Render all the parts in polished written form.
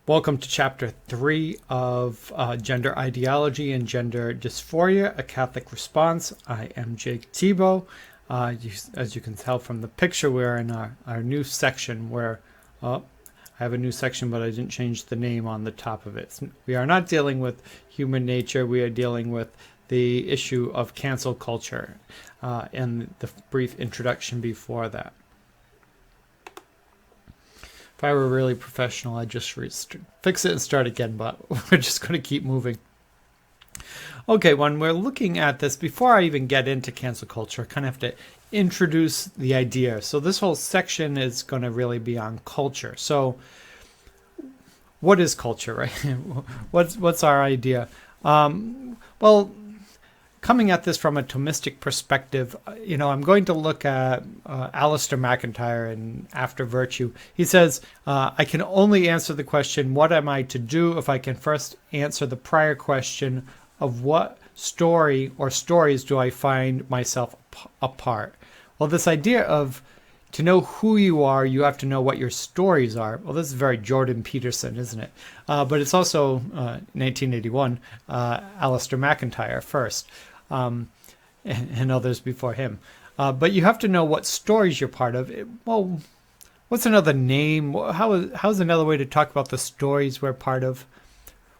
Welcome to Chapter 3 of Gender Ideology and Gender Dysphoria, a Catholic Response. I am Jake Thibault. As you can tell from the picture, we're in our new section where, I have a new section, but I didn't change the name on the top of it. We are not dealing with human nature. We are dealing with the issue of cancel culture and the brief introduction before that. If I were really professional, I'd just fix it and start again, but we're just going to keep moving. Okay, when we're looking at this, before I even get into cancel culture, I kind of have to introduce the idea. So this whole section is going to really be on culture. So what is culture, right? What's our idea? Well, coming at this from a Thomistic perspective, I'm going to look at Alistair McIntyre in After Virtue. He says, I can only answer the question, what am I to do, if I can first answer the prior question of what story or stories do I find myself apart? Well, this idea of to know who you are, you have to know what your stories are. Well, this is very Jordan Peterson, isn't it? But it's also 1981, Alistair McIntyre first. And others before him. But you have to know what stories you're part of. Well, what's another name? How's another way to talk about the stories we're part of?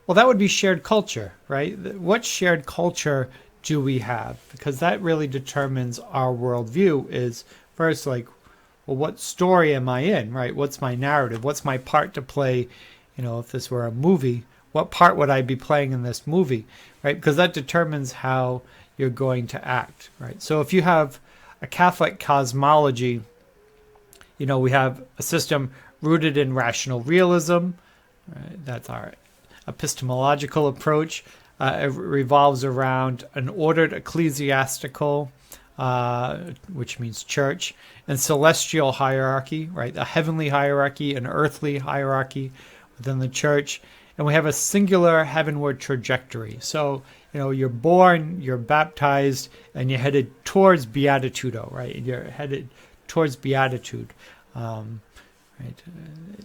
Well, that would be shared culture, right? What shared culture do we have? Because that really determines our worldview is first, well, what story am I in, right? What's my narrative? What's my part to play? If this were a movie, what part would I be playing in this movie, right? Because that determines how you're going to act, right? So if you have a Catholic cosmology, we have a system rooted in rational realism. Right? That's our epistemological approach. It revolves around an ordered ecclesiastical, which means church, and celestial hierarchy, right? A heavenly hierarchy, an earthly hierarchy within the church. And we have a singular heavenward trajectory. So, you're born, you're baptized, and you're headed towards beatitudo, right? You're headed towards beatitude, right?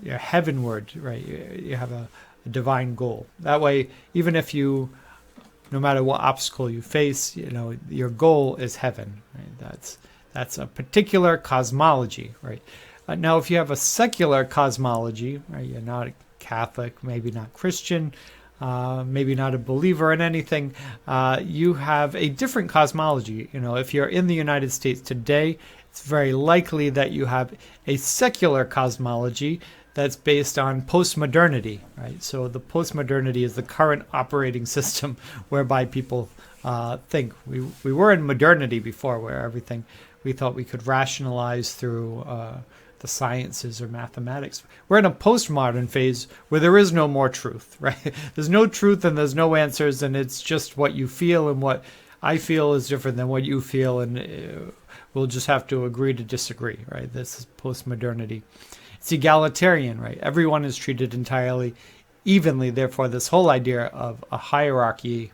You're heavenward, right? You have a divine goal. That way, even if no matter what obstacle you face, your goal is heaven, right? That's a particular cosmology, right? Now, if you have a secular cosmology, right, you're not Catholic, maybe not Christian, maybe not a believer in anything, you have a different cosmology. If you're in the United States today, it's very likely that you have a secular cosmology that's based on postmodernity, right? So the postmodernity is the current operating system whereby people think. We were in modernity before, where everything we thought we could rationalize through the sciences or mathematics. We're in a postmodern phase where there is no more truth, right? There's no truth and there's no answers, and it's just what you feel, and what I feel is different than what you feel, and we'll just have to agree to disagree, right? This is postmodernity. It's egalitarian, right? Everyone is treated entirely evenly. Therefore, this whole idea of a hierarchy,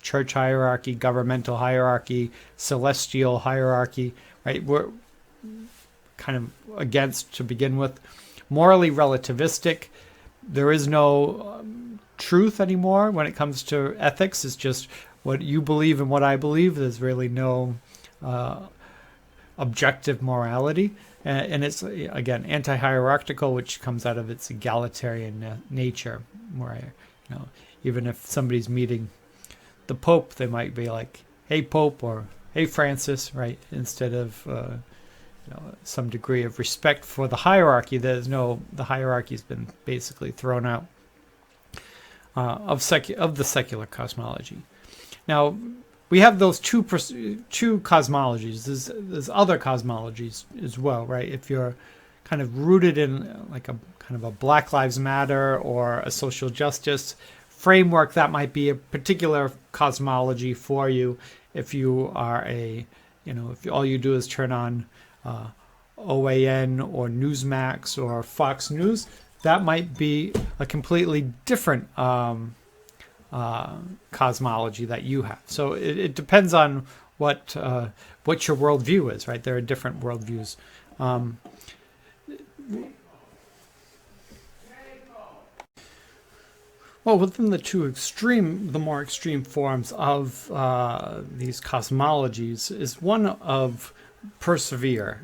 church hierarchy, governmental hierarchy, celestial hierarchy, right? We're kind of against to begin with. Morally relativistic. There is no truth anymore when it comes to ethics. It's just what you believe and what I believe. There's really no objective morality. And it's, again, anti-hierarchical, which comes out of its egalitarian nature, where, even if somebody's meeting the Pope, they might be like, hey, Pope, or hey, Francis, right? Instead of some degree of respect for the hierarchy. The hierarchy has been basically thrown out of the secular cosmology. Now, we have those two cosmologies. There's other cosmologies as well, right? If you're kind of rooted in like a kind of a Black Lives Matter or a social justice framework, that might be a particular cosmology for you. If you are if all you do is turn on OAN or Newsmax or Fox News, that might be a completely different cosmology that you have. So it depends on what your worldview is, right? There are different worldviews. Well, within the more extreme forms of these cosmologies is one of preserver,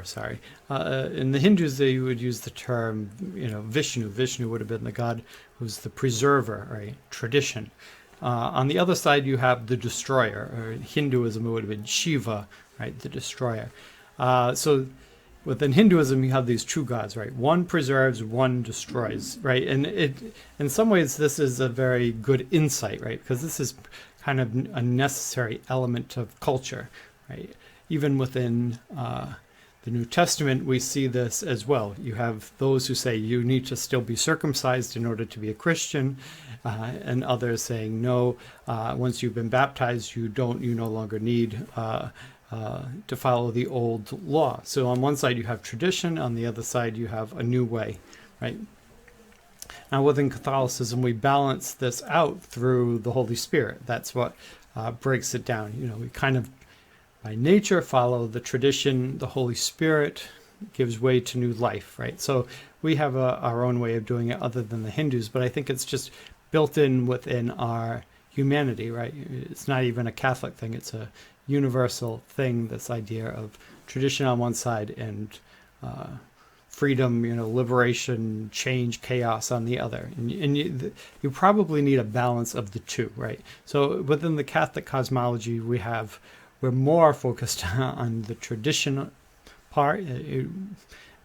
sorry. In the Hindus, they would use the term, Vishnu. Vishnu would have been the god who's the preserver, right? Tradition. On the other side, you have the destroyer, or in Hinduism, it would have been Shiva, right? The destroyer. So within Hinduism, you have these two gods, right? One preserves, one destroys, right? And in some ways, this is a very good insight, right? Because this is kind of a necessary element of culture, right? Even within the New Testament, we see this as well. You have those who say you need to still be circumcised in order to be a Christian, and others saying no. Once you've been baptized, you no longer need to follow the old law. So on one side you have tradition, on the other side you have a new way, right? Now within Catholicism, we balance this out through the Holy Spirit. That's what breaks it down. We kind of by nature follow the tradition. The Holy Spirit gives way to new life, right? So we have our own way of doing it other than the Hindus, but I think it's just built in within our humanity, right? It's not even a Catholic thing. It's a universal thing, this idea of tradition on one side and freedom, liberation, change, chaos on the other. And you probably need a balance of the two, right? So within the Catholic cosmology, we're more focused on the tradition part.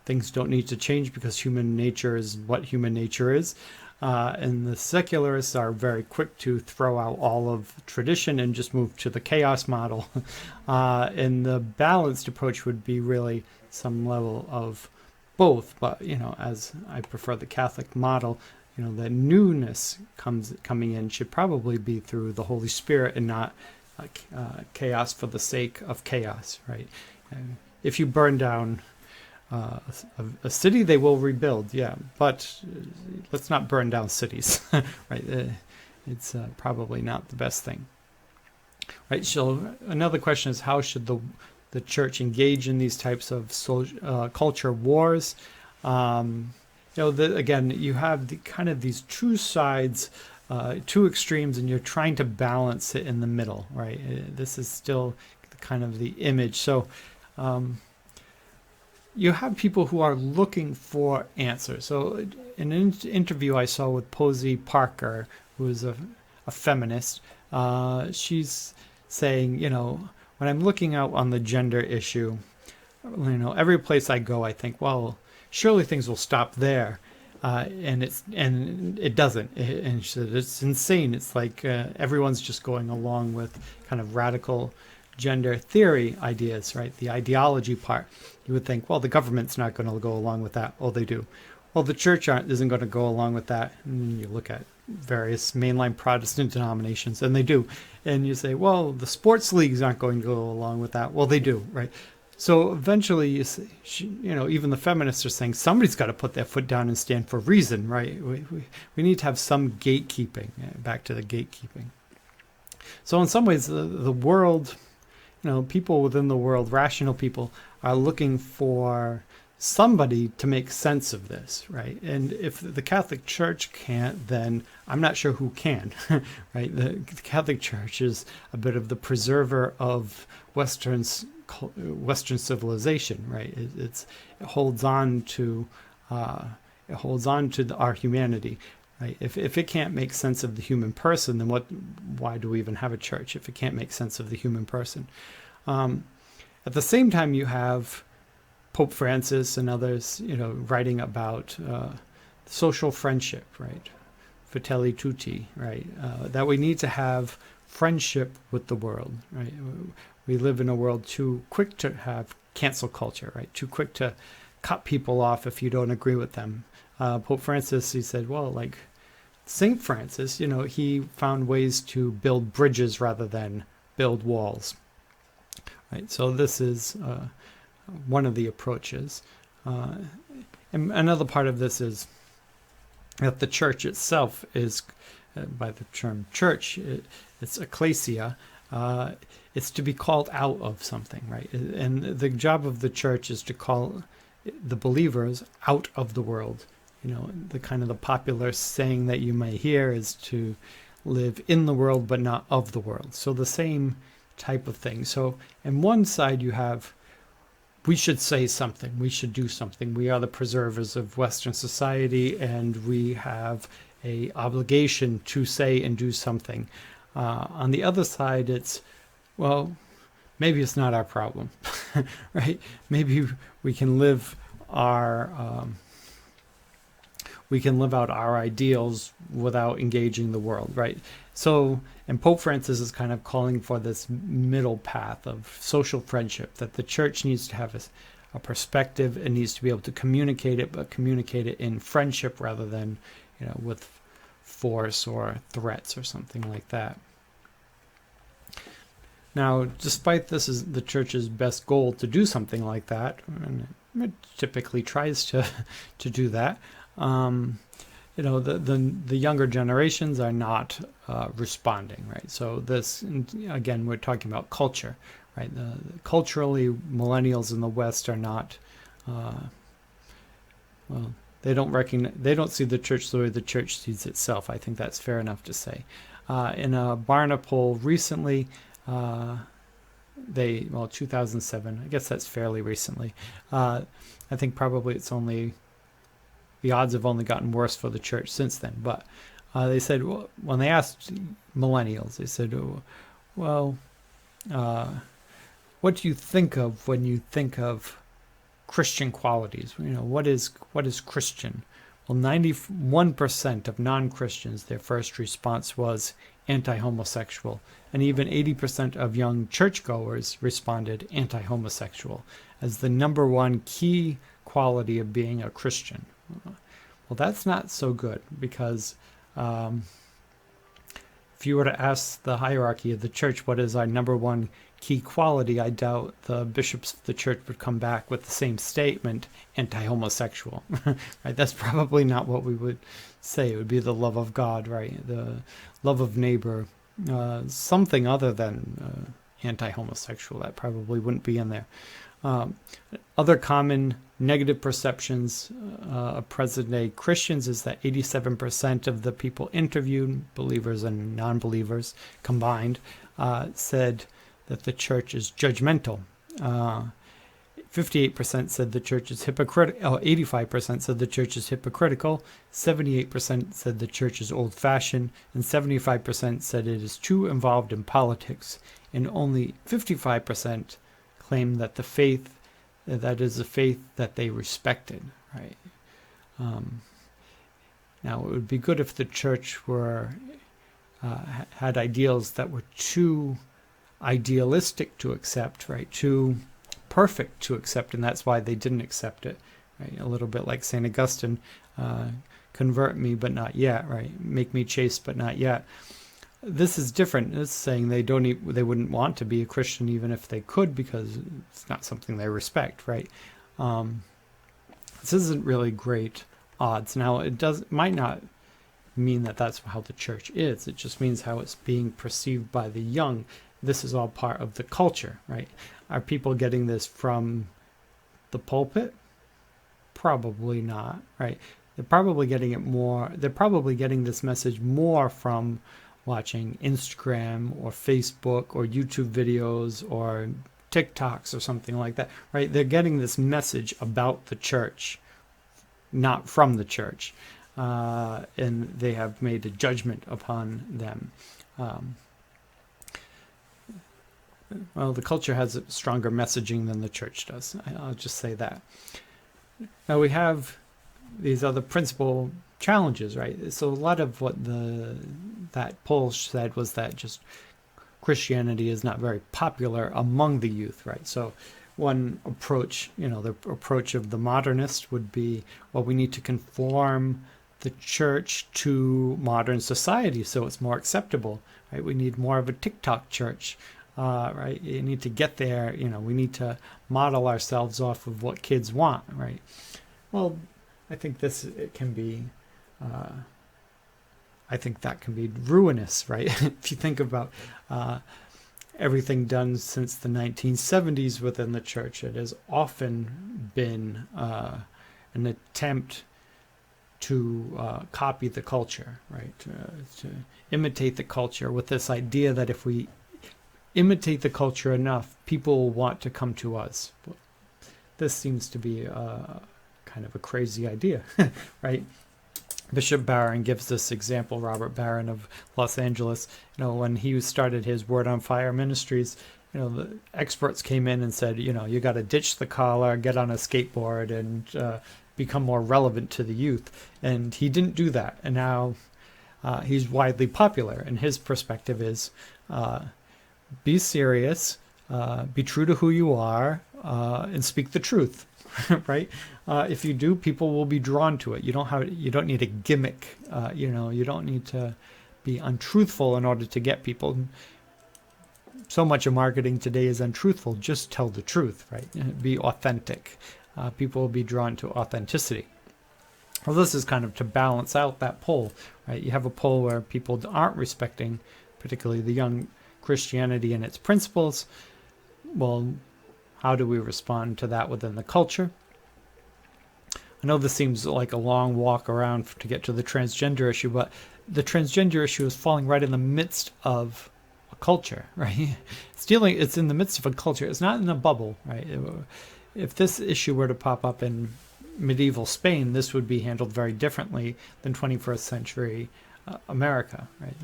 Things don't need to change because human nature is what human nature is. And the secularists are very quick to throw out all of tradition and just move to the chaos model. And the balanced approach would be really some level of both. But, as I prefer the Catholic model, the newness coming in should probably be through the Holy Spirit and not chaos for the sake of chaos, right? If you burn down a city, they will rebuild, yeah, but let's not burn down cities, right? It's probably not the best thing, right? So another question is, how should the church engage in these types of culture wars? Again, you have these two sides, two extremes, and you're trying to balance it in the middle, right? This is still kind of the image. So you have people who are looking for answers. So in an interview I saw with Posey Parker, who is a feminist, she's saying, when I'm looking out on the gender issue, every place I go, I think, well, surely things will stop there. And it doesn't. And she said, it's insane. It's like everyone's just going along with kind of radical gender theory ideas, right? The ideology part. You would think, well, the government's not going to go along with that. Oh, they do. Well, the church isn't going to go along with that. And you look at various mainline Protestant denominations, and they do. And you say, well, the sports leagues aren't going to go along with that. Well, they do, right? So eventually, you see, even the feminists are saying somebody's got to put their foot down and stand for reason, right? We need to have some gatekeeping, back to the gatekeeping. So in some ways, the world, people within the world, rational people, are looking for somebody to make sense of this, right? And if the Catholic Church can't, then I'm not sure who can, right? The Catholic Church is a bit of the preserver of Western civilization, right? It holds on to our humanity, right? If it can't make sense of the human person, then why do we even have a church if it can't make sense of the human person? At the same time, you have Pope Francis and others, writing about social friendship, right? Fratelli tutti, right? That we need to have friendship with the world, right? We live in a world too quick to have cancel culture, right? Too quick to cut people off if you don't agree with them. Pope Francis, he said, well, like St. Francis, he found ways to build bridges rather than build walls, right? So this is one of the approaches. And another part of this is that the church itself is, by the term church, it's ecclesia. It's to be called out of something, right? And the job of the church is to call the believers out of the world, the kind of the popular saying that you may hear is to live in the world but not of the world. So the same type of thing. So on one side you have, we should say something, we should do something, we are the preservers of Western society, and we have a obligation to say and do something. On the other side, it's, well, maybe it's not our problem, right? Maybe we can live our out our ideals without engaging the world, right? So, and Pope Francis is kind of calling for this middle path of social friendship, that the church needs to have a perspective. It needs to be able to communicate it, but communicate it in friendship rather than, with force or threats or something like that. Now, despite this is the church's best goal to do something like that, and it typically tries to do that, the younger generations are not responding, right? So this, again, we're talking about culture, right? Culturally, millennials in the West are not, they don't see the church the way the church sees itself. I think that's fair enough to say. In a Barna poll recently, 2007, I guess that's fairly recently. I think probably the odds have only gotten worse for the church since then. But they said, when they asked millennials, they said, what do you think of when you think of Christian qualities? What is Christian? Well, 91% of non-Christians, their first response was anti-homosexual, and even 80% of young churchgoers responded anti-homosexual as the number one key quality of being a Christian. Well, that's not so good, because if you were to ask the hierarchy of the church what is our number one key quality, I doubt the bishops of the church would come back with the same statement, anti-homosexual. Right? That's probably not what we would say. It would be the love of God, right? The love of neighbor, something other than anti-homosexual. That probably wouldn't be in there. Other common negative perceptions of present-day Christians is that 87% of the people interviewed, believers and non-believers combined, said that the church is judgmental. 58% said the church is hypocritical. 85% said the church is hypocritical. 78% said the church is old-fashioned, and 75% said it is too involved in politics. And only 55% claimed that the faith, that is a faith that they respected. Right. Now, it would be good if the church were had ideals that were too idealistic to accept, right? Too perfect to accept, and that's why they didn't accept it, right? A little bit like St. Augustine, convert me but not yet, right? Make me chaste but not yet. This is different. It's saying they wouldn't want to be a Christian even if they could, because it's not something they respect, right? This isn't really great odds. Now, might not mean that that's how the church is. It just means how it's being perceived by the young. This is all part of the culture, right? Are people getting this from the pulpit? Probably not, right? They're probably getting this message more from watching Instagram or Facebook or YouTube videos or TikToks or something like that, right? They're getting this message about the church, not from the church, and they have made a judgment upon them. Well, the culture has a stronger messaging than the church does. I'll just say that. Now we have these other principal challenges, right? So a lot of what that poll said was that just Christianity is not very popular among the youth, right? So one approach, the approach of the modernist would be, well, we need to conform the church to modern society so it's more acceptable, right? We need more of a TikTok church. Right? You need to get there, we need to model ourselves off of what kids want, right? Well, I think it can be, I think that can be ruinous, right? If you think about everything done since the 1970s within the church, it has often been an attempt copy the culture, right? To imitate the culture, with this idea that if we imitate the culture enough, people will want to come to us. This seems to be kind of a crazy idea, right? Bishop Barron gives this example, Robert Barron of Los Angeles. When he started his Word on Fire Ministries, the experts came in and said, you got to ditch the collar, get on a skateboard, and become more relevant to the youth. And he didn't do that. And now he's widely popular. And his perspective is, be serious, be true to who you are, and speak the truth, right? If you do, people will be drawn to it. You don't need a gimmick. You don't need to be untruthful in order to get people. So much of marketing today is untruthful. Just tell the truth, right? Be authentic. People will be drawn to authenticity. Well, this is kind of to balance out that pole, right? You have a pole where people aren't respecting, particularly the young Christianity and its principles. Well, how do we respond to that within the culture? I know this seems like a long walk around to get to the transgender issue, but the transgender issue is falling right in the midst of a culture, right? It's in the midst of a culture. It's not in a bubble, right? If this issue were to pop up in medieval Spain, this would be handled very differently than 21st century America, right?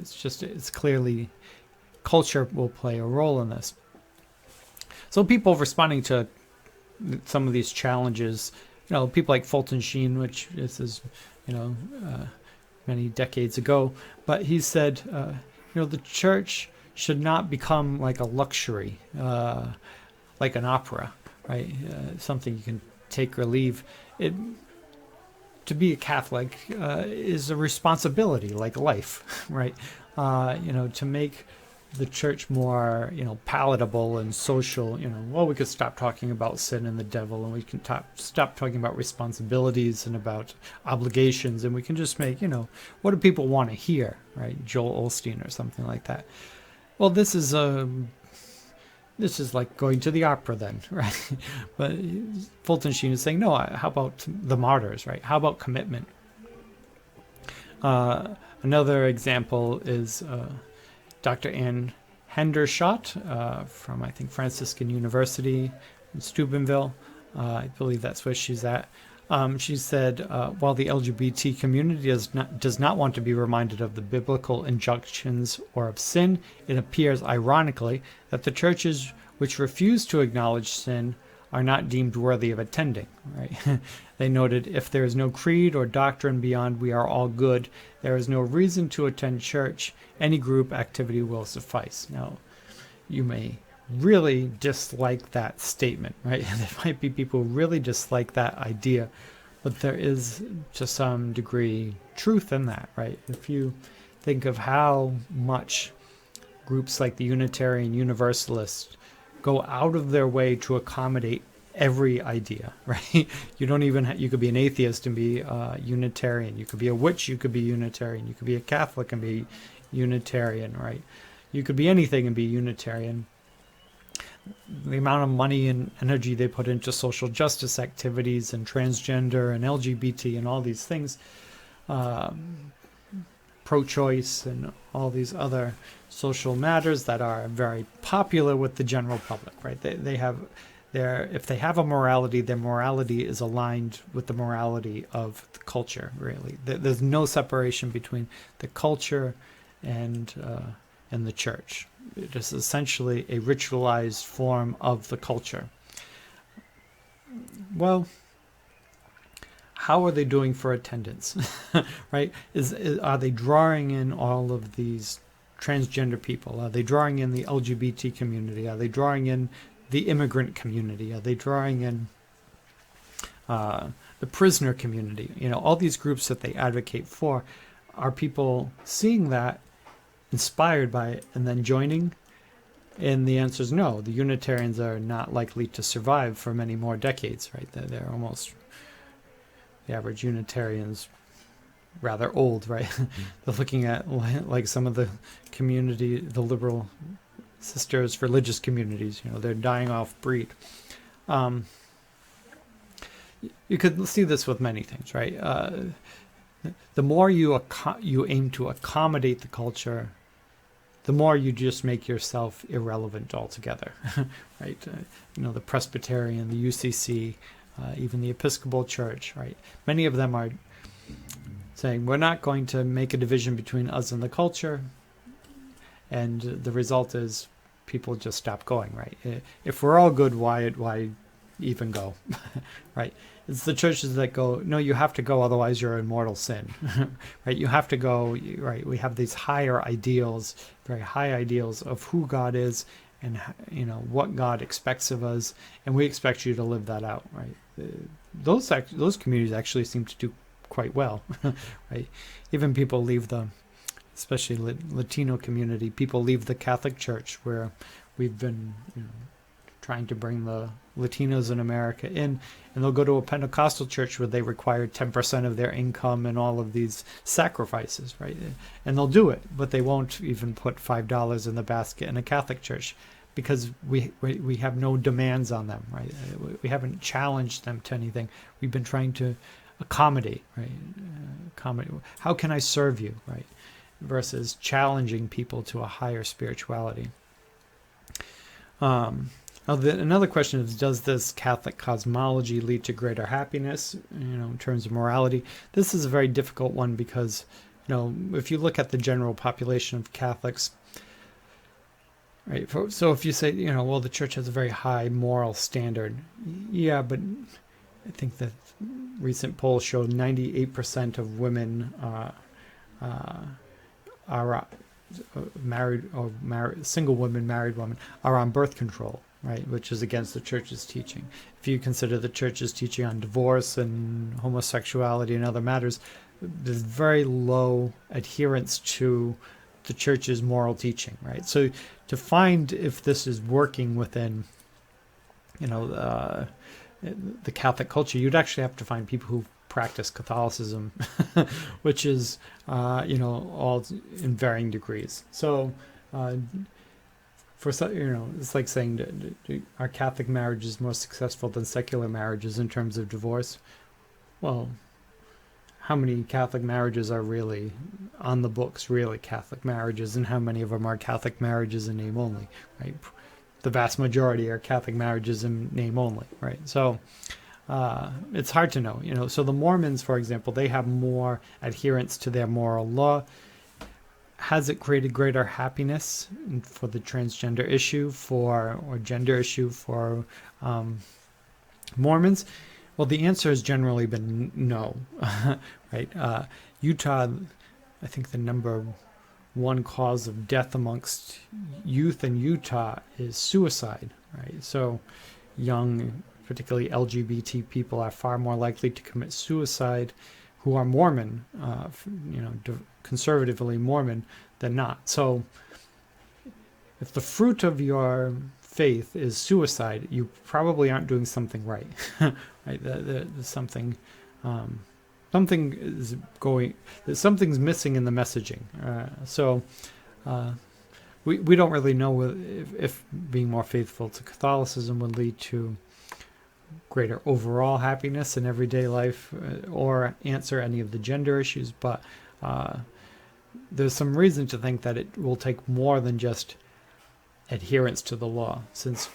It's clearly culture will play a role in this. So people responding to some of these challenges, people like Fulton Sheen, which this is, many decades ago, but he said, the church should not become like a luxury, like an opera, right? Something you can take or leave. To be a Catholic is a responsibility, like life, right? To make the church more, palatable and social, we could stop talking about sin and the devil, and we can stop talking about responsibilities and about obligations, and we can just make, what do people want to hear, right? Joel Osteen or something like that. Well, this is like going to the opera then, right? But Fulton Sheen is saying, no, how about the martyrs, right? How about commitment? Another example is Dr. Ann Hendershot from, I think, Franciscan University in Steubenville. I believe that's where she's at. She said, while the LGBT community does not want to be reminded of the biblical injunctions or of sin, it appears, ironically, that the churches which refuse to acknowledge sin are not deemed worthy of attending. Right? They noted, if there is no creed or doctrine beyond we are all good, there is no reason to attend church. Any group activity will suffice. Now, you may really dislike that statement, right? There might be people who really dislike that idea, but there is, to some degree, truth in that, right? If you think of how much groups like the Unitarian Universalists go out of their way to accommodate every idea, right? You could be an atheist and be Unitarian. You could be a witch, you could be Unitarian. You could be a Catholic and be Unitarian, right? You could be anything and be Unitarian. The amount of money and energy they put into social justice activities and transgender and LGBT and all these things, pro-choice and all these other social matters that are very popular with the general public, right? If they have a morality, their morality is aligned with the morality of the culture, really. There's no separation between the culture and the church. It is essentially a ritualized form of the culture. Well, how are they doing for attendance, right? Are they drawing in all of these transgender people? Are they drawing in the LGBT community? Are they drawing in the immigrant community? Are they drawing in the prisoner community? All these groups that they advocate for, are people seeing that, inspired by it, and then joining? And the answer is no. The Unitarians are not likely to survive for many more decades, right? They're almost, the average Unitarian's rather old, right? They're looking at like some of the community, the liberal sisters, religious communities, they're dying off breed. you could see this with many things, right? The more you aim to accommodate the culture, the more you just make yourself irrelevant altogether, right? The Presbyterian, the UCC, even the Episcopal Church, right? Many of them are saying, we're not going to make a division between us and the culture, and the result is people just stop going, right? If we're all good, why even go, right? It's the churches that go, no, you have to go, otherwise you're in mortal sin, right? You have to go, right? We have these higher ideals, very high ideals of who God is and, what God expects of us, and we expect you to live that out, right? Those communities actually seem to do quite well, right? Even people leave especially Latino community, people leave the Catholic Church, where we've been, trying to bring the Latinos in America in, and they'll go to a Pentecostal church where they require 10% of their income and all of these sacrifices, right? And they'll do it, but they won't even put $5 in the basket in a Catholic church, because we have no demands on them, right? We haven't challenged them to anything. We've been trying to accommodate, right? How can I serve you, right? Versus challenging people to a higher spirituality. Another question is, does this Catholic cosmology lead to greater happiness, in terms of morality? This is a very difficult one because, if you look at the general population of Catholics, right? So if you say, well, the church has a very high moral standard. Yeah, but I think that recent polls showed 98% of women are single women, married women, are on birth control, right? Which is against the church's teaching. If you consider the church's teaching on divorce and homosexuality and other matters, there's very low adherence to the church's moral teaching, right? So to find if this is working within, the Catholic culture, you'd actually have to find people who practice Catholicism, which is, all in varying degrees. So, it's like saying, are Catholic marriages more successful than secular marriages in terms of divorce? Well, how many Catholic marriages are really on the books, really Catholic marriages, and how many of them are Catholic marriages in name only, right? The vast majority are Catholic marriages in name only, right? So it's hard to know, So the Mormons, for example, they have more adherence to their moral law. Has it created greater happiness for the transgender issue or gender issue for Mormons? Well, the answer has generally been no, right? Utah, I think the number one cause of death amongst youth in Utah is suicide, right? So young, particularly LGBT people, are far more likely to commit suicide who are Mormon, conservatively Mormon, than not. So if the fruit of your faith is suicide, you probably aren't doing something right, right? There's something something's missing in the messaging. We don't really know if being more faithful to Catholicism would lead to greater overall happiness in everyday life or answer any of the gender issues, but there's some reason to think that it will take more than just adherence to the law, since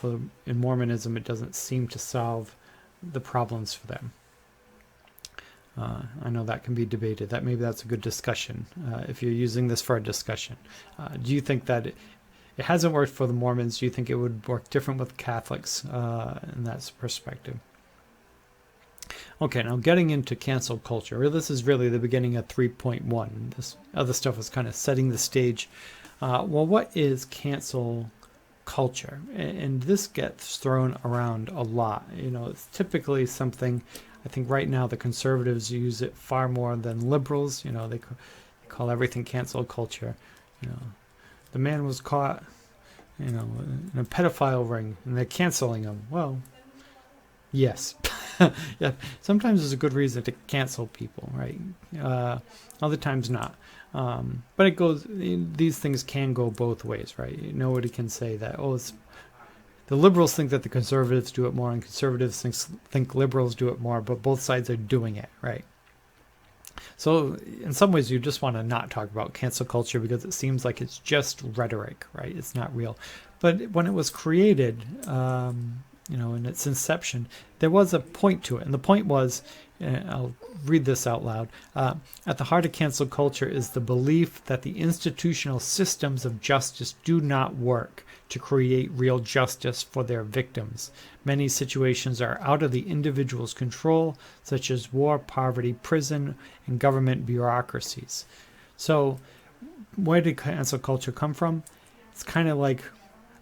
in Mormonism it doesn't seem to solve the problems for them. I know that can be debated. Maybe that's a good discussion if you're using this for a discussion. Do you think that it hasn't worked for the Mormons? Do you think it would work different with Catholics in that perspective? Okay, now getting into cancel culture. This is really the beginning of 3.1. This other stuff was kind of setting the stage. Well, what is cancel culture? And this gets thrown around a lot. It's typically something, I think right now the conservatives use it far more than liberals. They call everything cancel culture. The man was caught, in a pedophile ring, and they're canceling him. Well, yes. Yeah, sometimes there's a good reason to cancel people, right? Other times not. But these things can go both ways, right? Nobody can say that, the liberals think that the conservatives do it more, and conservatives think liberals do it more, but both sides are doing it, right? So in some ways, you just want to not talk about cancel culture because it seems like it's just rhetoric, right? It's not real. But when it was created, in its inception, there was a point to it. And the point was, I'll read this out loud, at the heart of cancel culture is the belief that the institutional systems of justice do not work to create real justice for their victims. Many situations are out of the individual's control, such as war, poverty, prison, and government bureaucracies. So where did cancel culture come from? It's kind of like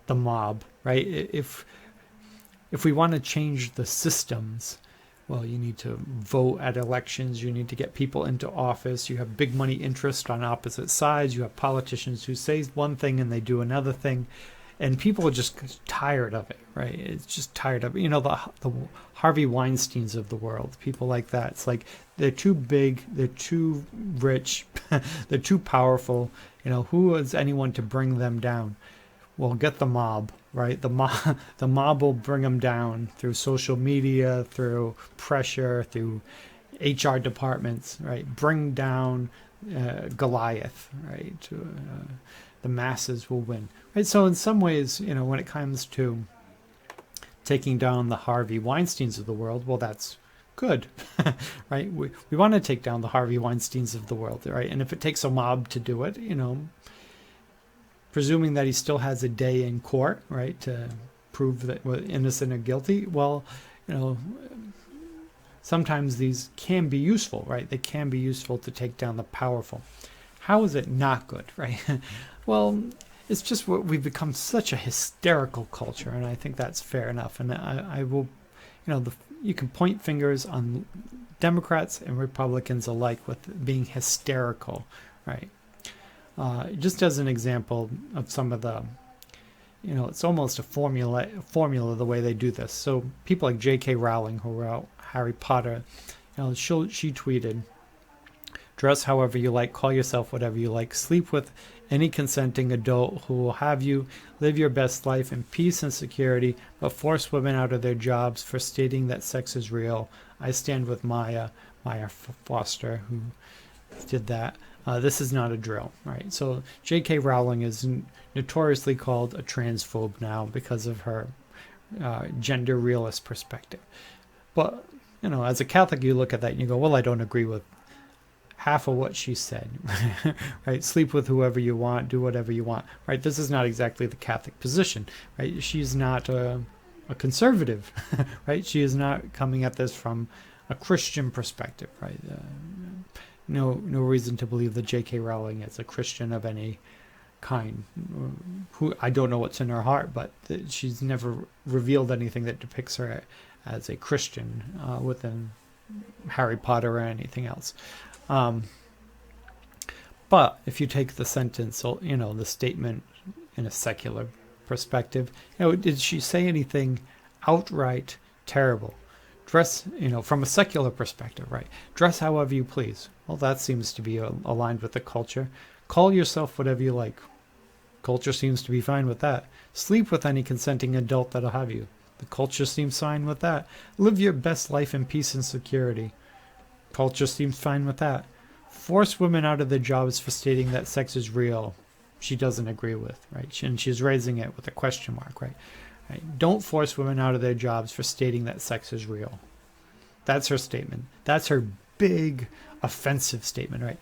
the mob, right? If we want to change the systems, well, you need to vote at elections. You need to get people into office. You have big money interest on opposite sides. You have politicians who say one thing and they do another thing. And people are just tired of it, right? It's just tired of it. The Harvey Weinsteins of the world, people like that. It's like they're too big, they're too rich, they're too powerful. Who is anyone to bring them down? Well, get the mob, right? The mob will bring them down through social media, through pressure, through HR departments, right? Bring down Goliath, right? The masses will win, right? So in some ways, when it comes to taking down the Harvey Weinsteins of the world, well, that's good, right? We want to take down the Harvey Weinsteins of the world, right? And if it takes a mob to do it, presuming that he still has a day in court, right, to prove that we're innocent or guilty, well, sometimes these can be useful, right? They can be useful to take down the powerful. How is it not good, right? Well, it's just we've become such a hysterical culture, and I think that's fair enough. And I will, you can point fingers on Democrats and Republicans alike with being hysterical, right? Just as an example of some of the, it's almost a formula the way they do this. So people like J.K. Rowling, who wrote Harry Potter, she tweeted, "Dress however you like, call yourself whatever you like, sleep with any consenting adult who will have you live your best life in peace and security, but force women out of their jobs for stating that sex is real. I stand with Maya Foster, who did that. This is not a drill," right? So J.K. Rowling is notoriously called a transphobe now because of her gender realist perspective. But, as a Catholic, you look at that and you go, well, I don't agree with half of what she said, right? Sleep with whoever you want, do whatever you want, right? This is not exactly the Catholic position, right? She's not a conservative, right? She is not coming at this from a Christian perspective, right? No reason to believe that J.K. Rowling is a Christian of any kind. Who I don't know what's in her heart, but she's never revealed anything that depicts her as a Christian within Harry Potter or anything else. But if you take the sentence, the statement in a secular perspective, did she say anything outright terrible? Dress, from a secular perspective, right? Dress however you please. Well, that seems to be aligned with the culture. Call yourself whatever you like. Culture seems to be fine with that. Sleep with any consenting adult that'll have you. The culture seems fine with that. Live your best life in peace and security. Culture seems fine with that. Force women out of their jobs for stating that sex is real. She doesn't agree with, right? And she's raising it with a question mark, right? Don't force women out of their jobs for stating that sex is real. That's her statement. That's her big offensive statement, right?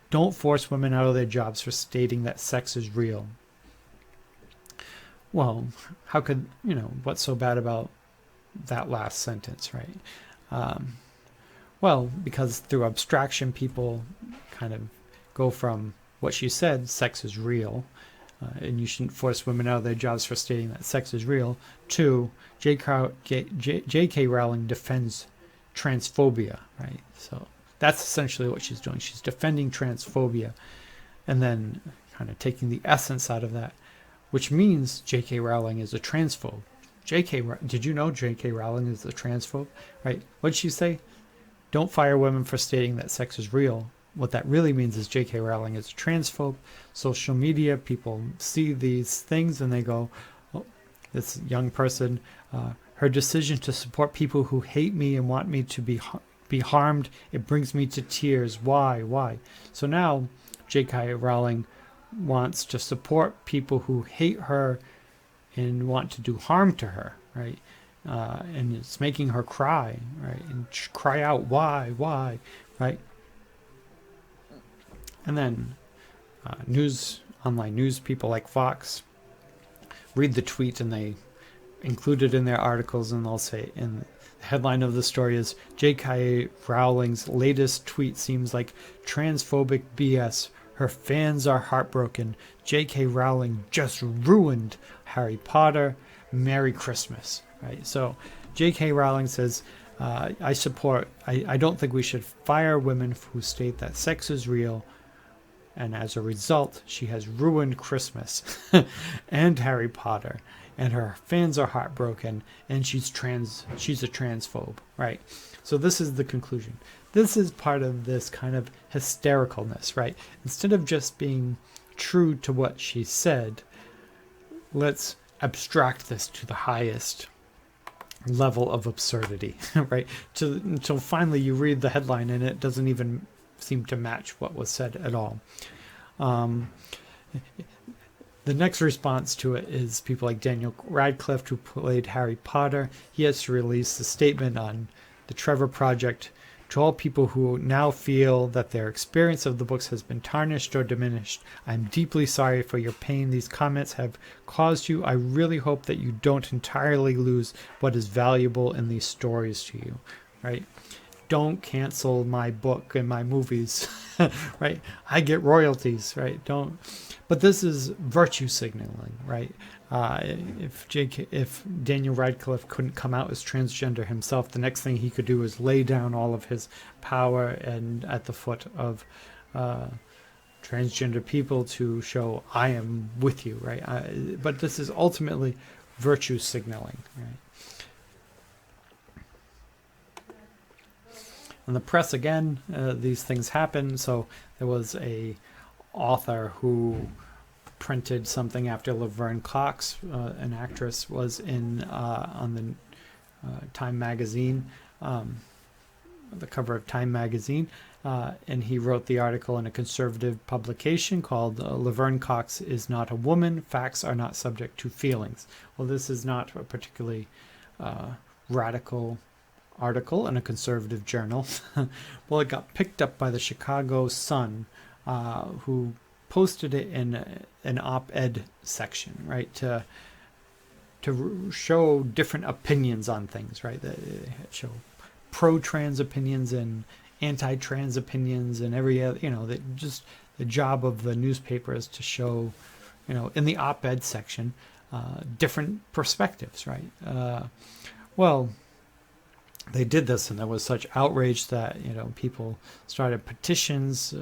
Don't force women out of their jobs for stating that sex is real. Well, how could, what's so bad about that last sentence, right? Well, because through abstraction, people kind of go from what she said, sex is real, and you shouldn't force women out of their jobs for stating that sex is real, to J.K. Rowling defends transphobia, right? So that's essentially what she's doing. She's defending transphobia and then kind of taking the essence out of that, which means J.K. Rowling is a transphobe. Did you know J.K. Rowling is a transphobe, right? What did she say? Don't fire women for stating that sex is real. What that really means is J.K. Rowling is a transphobe. Social media, people see these things and they go, oh, this young person, her decision to support people who hate me and want me to be harmed, it brings me to tears. Why? So now J.K. Rowling wants to support people who hate her and want to do harm to her, right? And it's making her cry, right? And cry out, why, right? And then online news people like Fox read the tweet and they include it in their articles, and they'll say, and the headline of the story is, J.K. Rowling's latest tweet seems like transphobic BS. Her fans are heartbroken. J.K. Rowling just ruined Harry Potter. Merry Christmas. Right? So J.K. Rowling says, I don't think we should fire women who state that sex is real. And as a result, she has ruined Christmas and Harry Potter. And her fans are heartbroken, and she's a transphobe, right? So this is the conclusion. This is part of this kind of hystericalness, right? Instead of just being true to what she said, let's abstract this to the highest level of absurdity, right? Until finally you read the headline and it doesn't even seem to match what was said at all. The next response to it is people like Daniel Radcliffe, who played Harry Potter. He has to release a statement on the Trevor Project. To all people who now feel that their experience of the books has been tarnished or diminished, I'm deeply sorry for your pain these comments have caused you. I really hope that you don't entirely lose what is valuable in these stories to you, right? Don't cancel my book and my movies, right? I get royalties, right? Don't. But this is virtue signaling, right? If Daniel Radcliffe couldn't come out as transgender himself, the next thing he could do is lay down all of his power and at the foot of transgender people to show I am with you, right? But this is ultimately virtue signaling, right? In the press, again, these things happen. So there was a author who printed something after Laverne Cox, an actress, was on the Time magazine, the cover of Time magazine, and he wrote the article in a conservative publication called Laverne Cox is not a woman, facts are not subject to feelings. Well, this is not a particularly radical article in a conservative journal. Well, it got picked up by the Chicago Sun, who posted it in an op-ed section, right, to show different opinions on things, right? They show pro-trans opinions and anti-trans opinions and every other, just the job of the newspaper is to show, in the op-ed section, different perspectives, right? Well, they did this, and there was such outrage that people started petitions.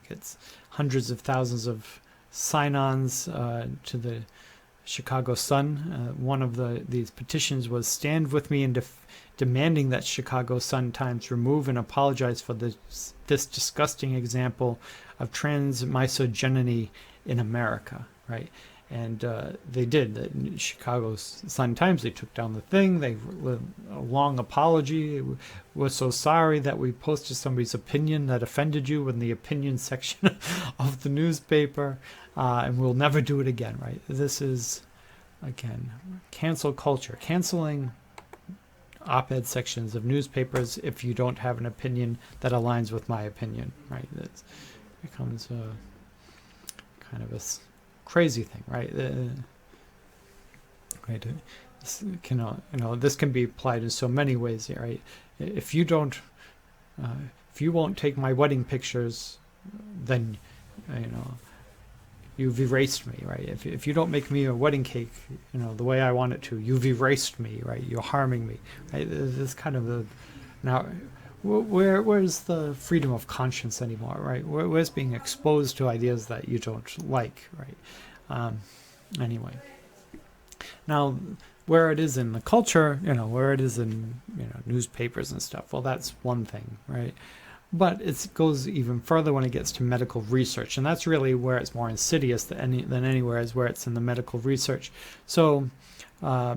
It's hundreds of thousands of sign-ons to the Chicago Sun. One of these petitions was "Stand with me in demanding that Chicago Sun-Times remove and apologize for this disgusting example of trans misogyny in America." Right. And they did. The Chicago Sun-Times, they took down the thing. They wrote a long apology. We're so sorry that we posted somebody's opinion that offended you in the opinion section of the newspaper, and we'll never do it again, right? This is, again, cancel culture. Canceling op-ed sections of newspapers if you don't have an opinion that aligns with my opinion, right? It becomes kind of a crazy thing, right? Right. This can be applied in so many ways, right? If you won't take my wedding pictures, then you've erased me, right? If you don't make me a wedding cake, the way I want it to, you've erased me, right? You're harming me, right? This kind of now. Where's the freedom of conscience anymore, right? Where's being exposed to ideas that you don't like, right? Anyway, now where it is in the culture, where it is in newspapers and stuff, well, that's one thing, right? But it goes even further when it gets to medical research, and that's really where it's more insidious than anywhere, is where it's in the medical research. So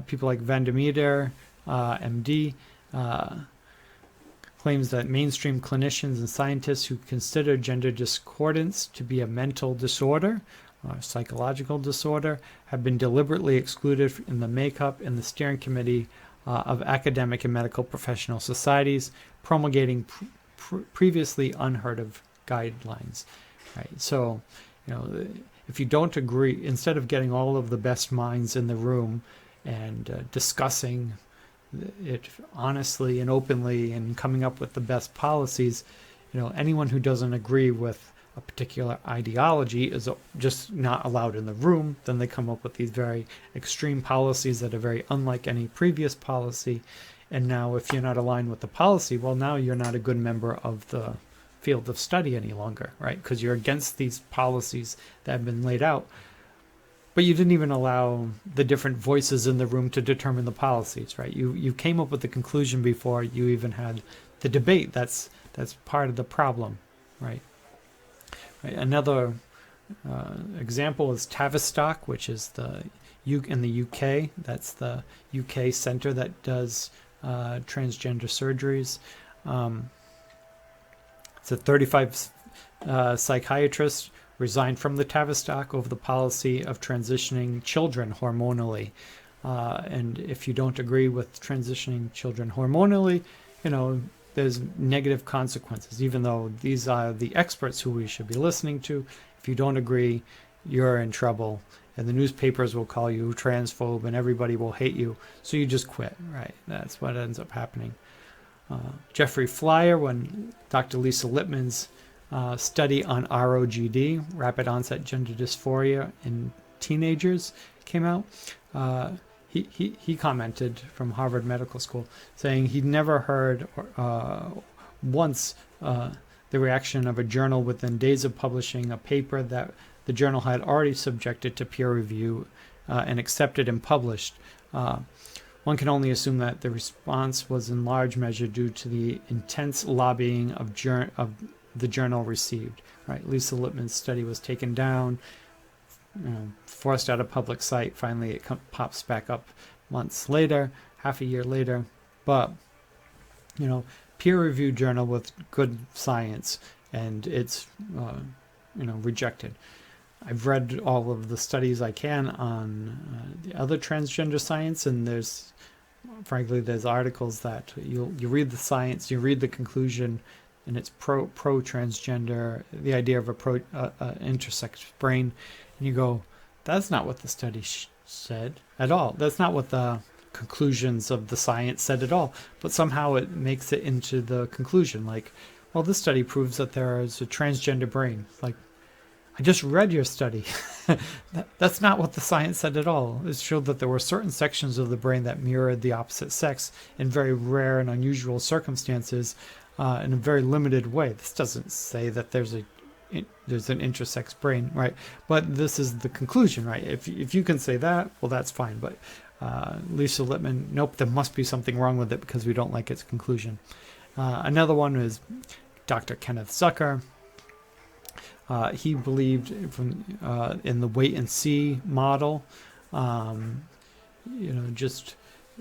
people like Van der Meter, MD, claims that mainstream clinicians and scientists who consider gender discordance to be a mental disorder or psychological disorder have been deliberately excluded in the makeup and the steering committee of academic and medical professional societies, promulgating previously unheard of guidelines. Right. So, if you don't agree, instead of getting all of the best minds in the room and discussing it honestly and openly and coming up with the best policies, anyone who doesn't agree with a particular ideology is just not allowed in the room. Then they come up with these very extreme policies that are very unlike any previous policy. And now if you're not aligned with the policy, well, now you're not a good member of the field of study any longer, right? Because you're against these policies that have been laid out. But you didn't even allow the different voices in the room to determine the policies, right? You came up with the conclusion before you even had the debate. That's part of the problem, right? Another example is Tavistock, which is in the UK. That's the UK center that does transgender surgeries. It's a 35 psychiatrists resigned from the Tavistock over the policy of transitioning children hormonally. And if you don't agree with transitioning children hormonally, there's negative consequences, even though these are the experts who we should be listening to. If you don't agree, you're in trouble. And the newspapers will call you transphobe and everybody will hate you. So you just quit, right? That's what ends up happening. Jeffrey Flyer, when Dr. Lisa Lippman's study on ROGD, rapid onset gender dysphoria in teenagers, came out, he commented from Harvard Medical School saying he'd never heard once the reaction of a journal within days of publishing a paper that the journal had already subjected to peer review and accepted and published. One can only assume that the response was in large measure due to the intense lobbying of the journal received. Right, Lisa Lippman's study was taken down, forced out of public sight. Finally, it pops back up months later, half a year later. But peer-reviewed journal with good science, and it's rejected. I've read all of the studies I can on the other transgender science, and there's articles that you read the science, you read the conclusion, and it's pro transgender, the idea of a intersex brain, and you go, that's not what the study said at all. That's not what the conclusions of the science said at all. But somehow it makes it into the conclusion, like, well, this study proves that there is a transgender brain. Like, I just read your study. That's not what the science said at all. It showed that there were certain sections of the brain that mirrored the opposite sex in very rare and unusual circumstances in a very limited way. This doesn't say that there's an intersex brain, right? But this is the conclusion, right? If you can say that, well, that's fine. But Lisa Lippman, nope, there must be something wrong with it because we don't like its conclusion. Another one is Dr. Kenneth Zucker. He believed in the wait and see model. Just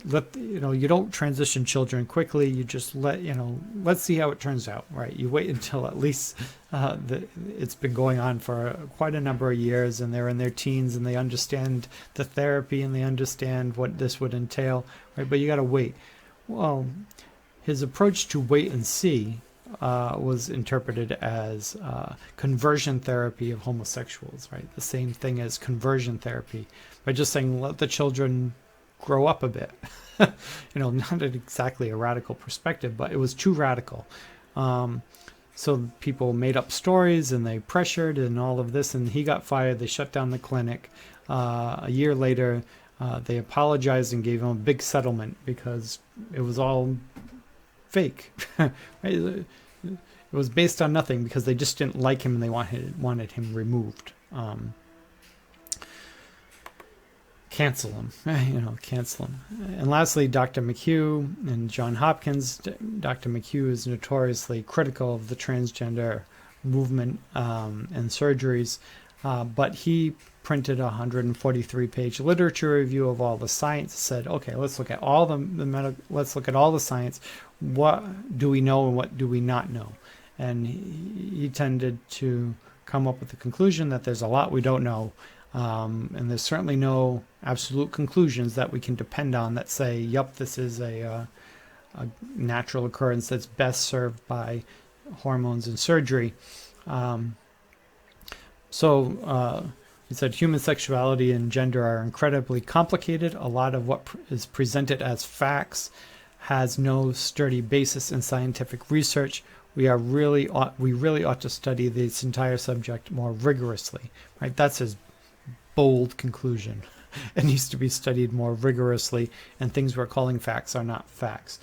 let you don't transition children quickly. You just let's see how it turns out. Right? You wait until at least it's been going on for quite a number of years, and they're in their teens, and they understand the therapy, and they understand what this would entail. Right? But you got to wait. Well, his approach to wait and see was interpreted as conversion therapy of homosexuals, right? The same thing as conversion therapy, by just saying let the children grow up a bit. Not exactly a radical perspective, but it was too radical. So people made up stories and they pressured and all of this, and he got fired. They shut down the clinic. A year later, they apologized and gave him a big settlement because it was all fake. Right? It was based on nothing because they just didn't like him and they wanted him removed. Cancel him. Cancel him. And lastly, Dr. McHugh and John Hopkins. Dr. McHugh is notoriously critical of the transgender movement and surgeries. But he printed a 143-page literature review of all the science. Said, okay, let's look at all let's look at all the science. What do we know and what do we not know? And he tended to come up with the conclusion that there's a lot we don't know, and there's certainly no absolute conclusions that we can depend on that say, yep, this is a natural occurrence that's best served by hormones and surgery. He said human sexuality and gender are incredibly complicated. A lot of what is presented as facts has no sturdy basis in scientific research. We really ought to study this entire subject more rigorously. Right? That's his bold conclusion. It needs to be studied more rigorously, and things we're calling facts are not facts.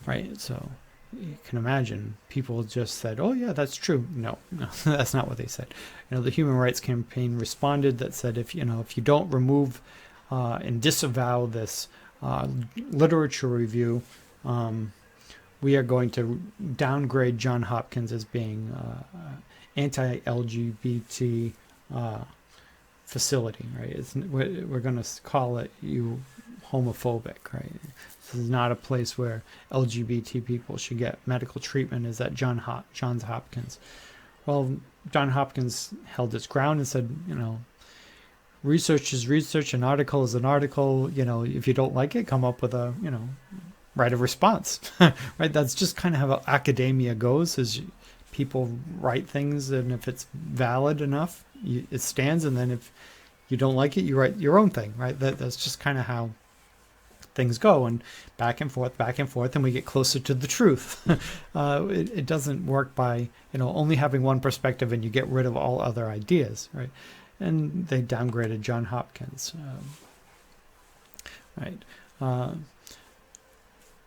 Right? So you can imagine people just said, oh yeah, that's true. No, that's not what they said. The Human Rights Campaign responded that said, if you don't remove and disavow this literature review, we are going to downgrade John Hopkins as being anti-LGBT facility, right? We're going to call it you homophobic, right? This is not a place where LGBT people should get medical treatment. Is that Johns Hopkins? Well, John Hopkins held its ground and said, research is research, an article is an article. If you don't like it, come up with a, write a response, right? That's just kind of how academia goes. Is people write things, and if it's valid enough, it stands. And then if you don't like it, you write your own thing, right? That's just kind of how things go, and back and forth, and we get closer to the truth. It doesn't work by only having one perspective and you get rid of all other ideas, right? And they downgraded John Hopkins, right?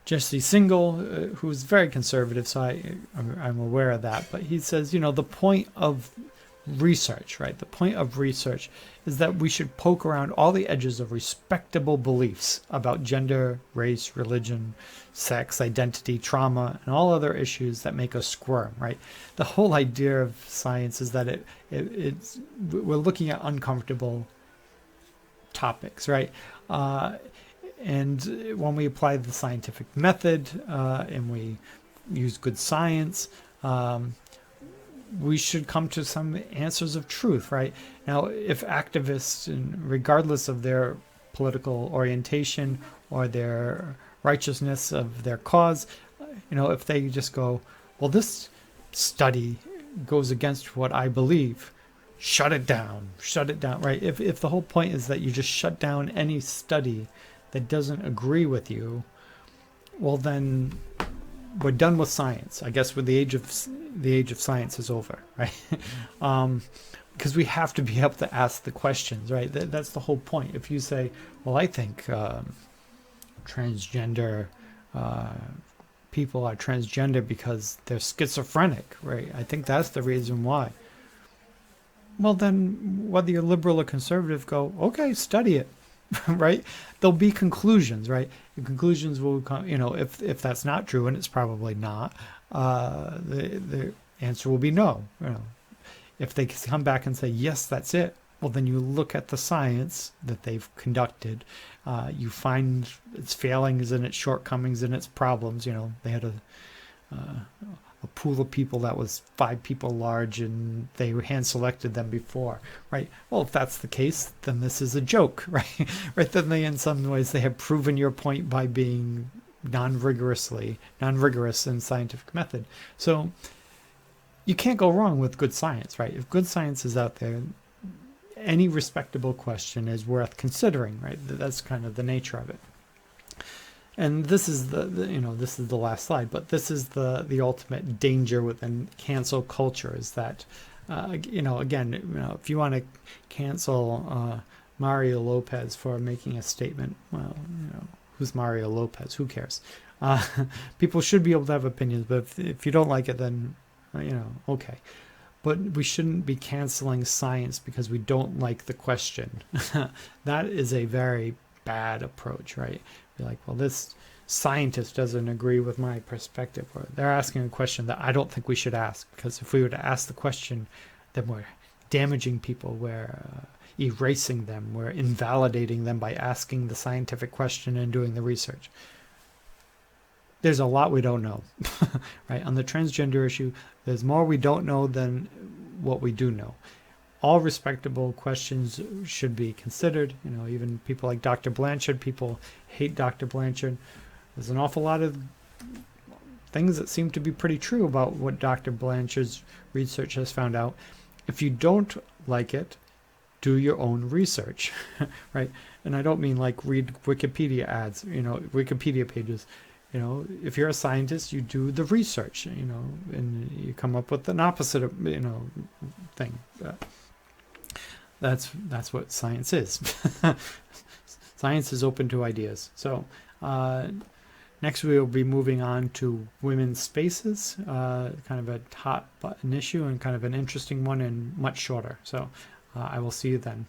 Jesse Singal, who's very conservative, so I'm aware of that, but he says, the point of research, right? The point of research is that we should poke around all the edges of respectable beliefs about gender, race, religion, sex, identity, trauma, and all other issues that make us squirm, right? The whole idea of science is that we're looking at uncomfortable topics, right? And when we apply the scientific method and we use good science, we should come to some answers of truth, right? Now, if activists, regardless of their political orientation or their righteousness of their cause, if they just go, well, this study goes against what I believe, shut it down, right? If the whole point is that you just shut down any study that doesn't agree with you, well, then we're done with science. I guess the age of science is over, right? Because we have to be able to ask the questions, right? That's the whole point. If you say, well, I think transgender people are transgender because they're schizophrenic, right? I think that's the reason why. Well, then whether you're liberal or conservative, go, okay, study it. Right? There'll be conclusions, right? The conclusions will come, if that's not true, and it's probably not, the answer will be no. If they come back and say, yes, that's it, well, then you look at the science that they've conducted. You find its failings and its shortcomings and its problems. They had a pool of people that was 5 people large, and they hand selected them before, right? Well, if that's the case, then this is a joke, right? Right? Then in some ways they have proven your point by being non-rigorous in scientific method. So you can't go wrong with good science, right? If good science is out there, any respectable question is worth considering, right? That's kind of the nature of it. And this is this is the last slide, but this is the ultimate danger within cancel culture is that, again, if you want to cancel Mario Lopez for making a statement, well, who's Mario Lopez? Who cares? People should be able to have opinions, but if you don't like it, then, okay. But we shouldn't be canceling science because we don't like the question. That is a very bad approach, right? Be like, well, this scientist doesn't agree with my perspective, or they're asking a question that I don't think we should ask, because if we were to ask the question, then we're damaging people. We're erasing them. We're invalidating them by asking the scientific question and doing the research. There's a lot we don't know, right? On the transgender issue, there's more we don't know than what we do know. All respectable questions should be considered. You know, even people like Dr. Blanchard, people hate Dr. Blanchard. There's an awful lot of things that seem to be pretty true about what Dr. Blanchard's research has found out. If you don't like it, do your own research, right? And I don't mean like read Wikipedia ads, you know, Wikipedia pages. You know, if you're a scientist, you do the research, you know, and you come up with an opposite, you know, thing. That's what science is. Science is open to ideas. So next we will be moving on to women's spaces, kind of a hot button issue and kind of an interesting one and much shorter. So I will see you then.